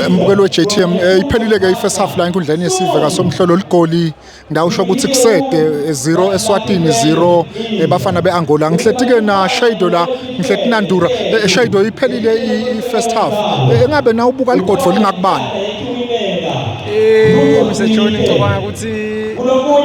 Mbukelo we-JTM iphelile ke i-first half la enkundleni yesive kasomhlolo ligoli ngawusho ukuthi kusede 0 eSwatini 0 bafana beAngola ngihleti ke na Shado la ngihleti Nandura Shado iphelile i-first half engabe na ubuka ligodfo lingakubani Mr John ngicabanga ukuthi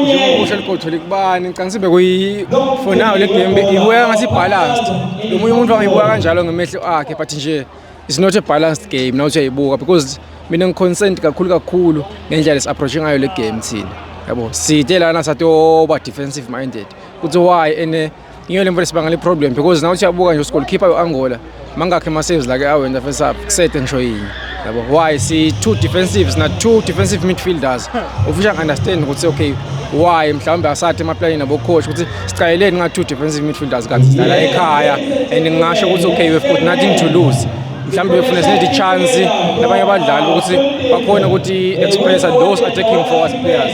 njengokusho ligodfo likubani ngicanga sibe kuyi for now le game ibuya ngasi balanced umunye umuntu angibuka kanjalo ngemehlo akhe but nje it's not a balanced game now uyayibuka because mina ngiconsent kakhulu ngendlela esi-approaching ngayo le game thina yabo sithe lana sathi oba defensive minded kuthi why ene ngiyole mfowethu sibangale problem because now uyabuka nje uSgoalkeeper uAngola mangakhe ma saves like awenza first half kusete ngisho yini yabo why si two defensives na two defensive midfielders ufisha understand ukuthi okay why mhlawumbe asathi emaplanini nabo coach ukuthi sicayeleni nga two defensive midfielders kanti sidlala ekhaya and ngingasho ukuthi okay we've got nothing to lose mhlawumbe befuna sinethi chance nabanye abadlali ukuthi bakhona ukuthi express those attacking forward players.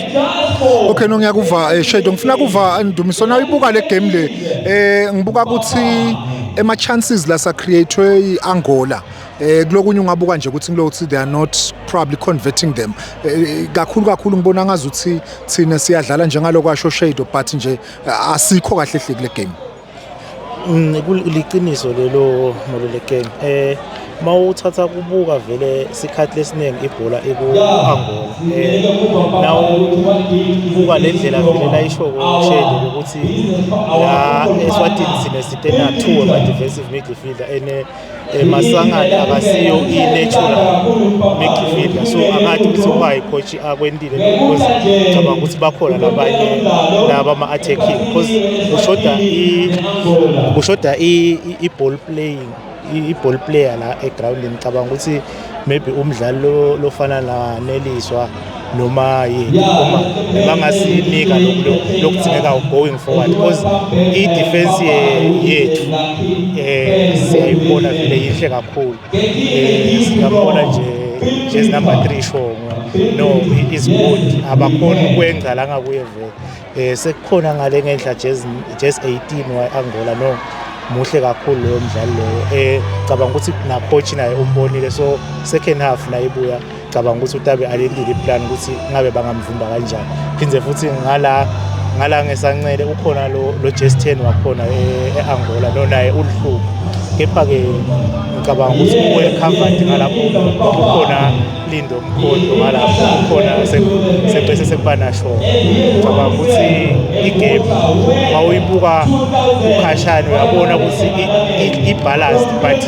Okay no ngiyakuva Shado ngifuna kuva Ndumisona uyibuka le game le ngibuka ukuthi ema chances la sa createwe iAngola kulokunye ungabuka nje ukuthi ngilokuthi they are not probably converting them kakhulu ngibona ngazuthi thina siyadlala njengaloko asho Shado but nje asikho kahle hle kule game. Kuliqiniso lelo le game mawuthatha kubuka vele sikhathi lesiningi ibhola eku-Angola nawo buka le ndlela vele la isho Shado ukuthi la eSwatini sine sitena two ama-defensive midfielder ene Masangane akasiyo i-natural midfielder so angathi ukuthi why coach akwendile because ngicabanga ukuthi bakhona labanye laba ama-attacking because kushoda i-ball playing i-ball player la egroundini ngicabanga ukuthi maybe umdlalo lofana na Neliswa noma yini uma bangasinika lokudingeka going forward because i-defense yethu siyayibona vele yihle kakhulu siyabona nje number 3 Shongo no is good abakhona ukwenza la ngakuye vele sekukhona ngale ngendla just 18 wa-Angola no muhle kakhulu lo mdlalo lo cabanga ukuthi na coach naye umbonile so second half la ibuya cabanga ukuthi utabe alendile iplan ukuthi ngabe bangamvimba kanjani phindze futhi ngala ngesancele ukhona lo just 10 wakhona eAngola no naye uhlupho kepha ke ngicabanga ukuthi well covered ngalapho ukhona Lindo Mkhondo ngalapho ukhona sebese sekubana show ngicabanga ukuthi igame mawuyibuka ukhashana uyabona ukuthi i-balanced but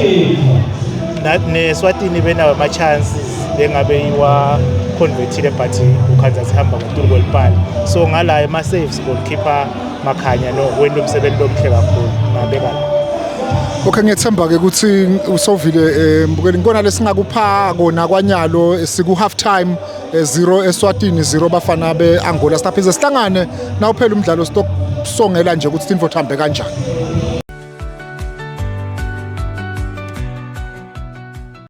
neSwatini benawo ama-chances bengabe yiwa convertile but ukhanza sihamba ngotulu kwelipali so ngala ama-saves goalkeeper Makhanya no wena umsebenzi omhle kakhulu ngabeka. Okay ngiyethemba ke ukuthi usovile mbukeli ngibona lesingakupha kona kwanyalo siku half time 0 eSwatini 0 bafana beAngola siphinde sihlangane na uphela umdlalo stokusongela nje ukuthi Tinfo thambe kanjani.